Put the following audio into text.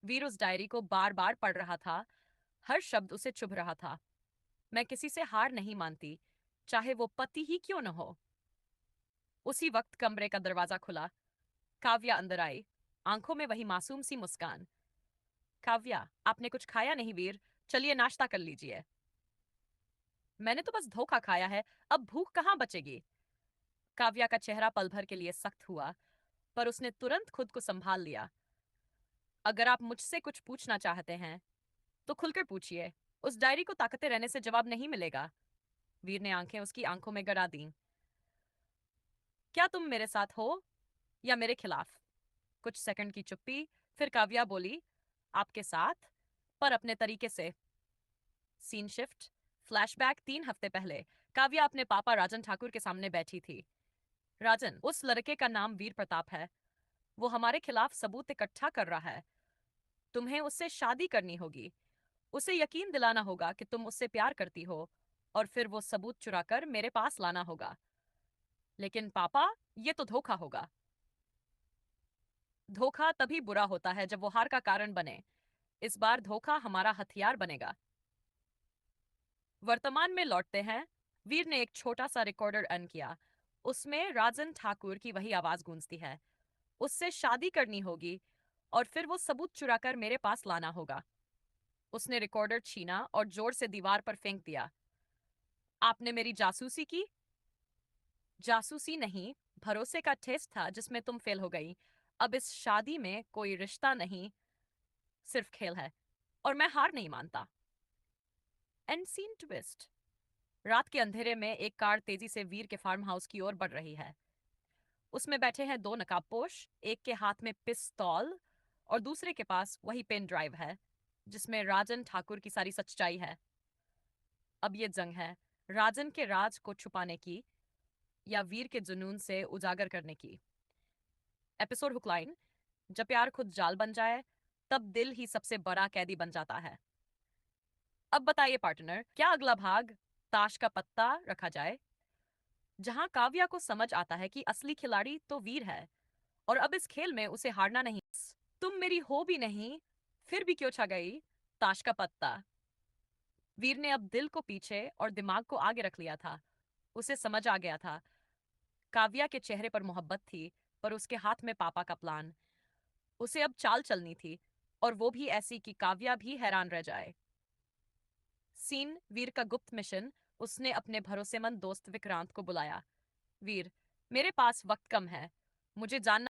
वीर उस डायरी को बार बार पढ़ रहा था। हर शब्द उसे चुभ रहा था। मैं किसी से हार नहीं मानती, चाहे वो पति ही क्यों न हो। उसी वक्त कमरे का दरवाजा खुला। काव्या अंदर आई, आंखों में वही मासूम सी मुस्कान। काव्या, आपने कुछ खाया नहीं वीर? चलिए नाश्ता कर लीजिए। मैंने तो बस धोखा खाया है, अब भूख कहाँ बचेगी? काव्या का चेहरा पल भर के लिए सख्त हुआ, पर उसने तुरंत खुद को संभाल लिया। अगर आप मुझसे कुछ पूछना चाहते हैं तो खुलकर पूछिए। उस डायरी को ताकते रहने से जवाब नहीं मिलेगा। वीर ने आंखें उसकी आंखों में गड़ा दी। क्या तुम मेरे साथ हो या मेरे खिलाफ? कुछ सेकंड की चुप्पी, फिर काव्या बोली, आपके साथ, पर अपने तरीके से। सीन शिफ्ट, फ्लैशबैक 3 हफ्ते पहले। काव्या अपने पापा राजन ठाकुर के सामने बैठी थी। राजन, उस लड़के का नाम वीर प्रताप है। वो हमारे खिलाफ सबूत इकट्ठा कर रहा है। तुम्हें उससे शादी करनी होगी। उसे यकीन दिलाना होगा कि तुम उससे प्यार करती हो, और फिर वो सबूत चुराकर मेरे पास लाना होगा। लेकिन पापा, ये तो धोखा होगा। धोखा तभी बुरा होता है जब वो हार का कारण बने। इस बार धोखा हमारा हथियार बनेगा। वर्तमान में लौटते हैं। वीर ने एक छोटा सा रिकॉर्डर ऑन किया। उसमें राजन ठाकुर की वही आवाज गूंजती है। उससे शादी करनी होगी, और फिर वो सबूत चुराकर मेरे पास लाना होगा। उसने रिकॉर्डर छीना और जोर से दीवार पर फेंक दिया। आपने मेरी जासूसी की? जासूसी नहीं, भरोसे का टेस्ट था जिसमें तुम फेल हो गई। अब इस शादी में कोई रिश्ता नहीं, सिर्फ खेल है, और मैं हार नहीं मानता। And scene twist. रात के अंधेरे में एक कार तेजी से वीर के फार्म हाउस की ओर बढ़ रही है। उसमें बैठे हैं दो नकाबपोश, एक के हाथ में पिस्तौल और दूसरे के पास वही पेन ड्राइव है जिसमें राजन ठाकुर की सारी सच्चाई है। अब ये जंग है, राजन के राज को छुपाने की या वीर के जुनून से उजागर करने की। एपिसोड हुकलाइन, जब प्यार खुद जाल बन जाए तब दिल ही सबसे बड़ा कैदी बन जाता है। अब बताइए पार्टनर, क्या अगला भाग ताश का पत्ता रखा जाए, जहां काव्या को समझ आता है कि असली खिलाड़ी तो वीर है, और अब इस खेल में उसे हारना नहीं। तुम मेरी हो भी नहीं, फिर भी क्यों छा गई? ताश का पत्ता। वीर ने अब दिल को पीछे और दिमाग को आगे रख लिया था। उसे समझ आ गया था। काव्या के चेहरे पर मोहब्बत थी, पर उसके हाथ में पापा का प्लान। उसे अब चाल चलनी थी, और वो भी ऐसी कि काव्या भी हैरान रह जाए। सीन, वीर का गुप्त मिशन। उसने अपने भरोसेमंद दोस्त विक्रांत को बुलाया। वीर, मेरे पास वक्त कम है। मुझे जानना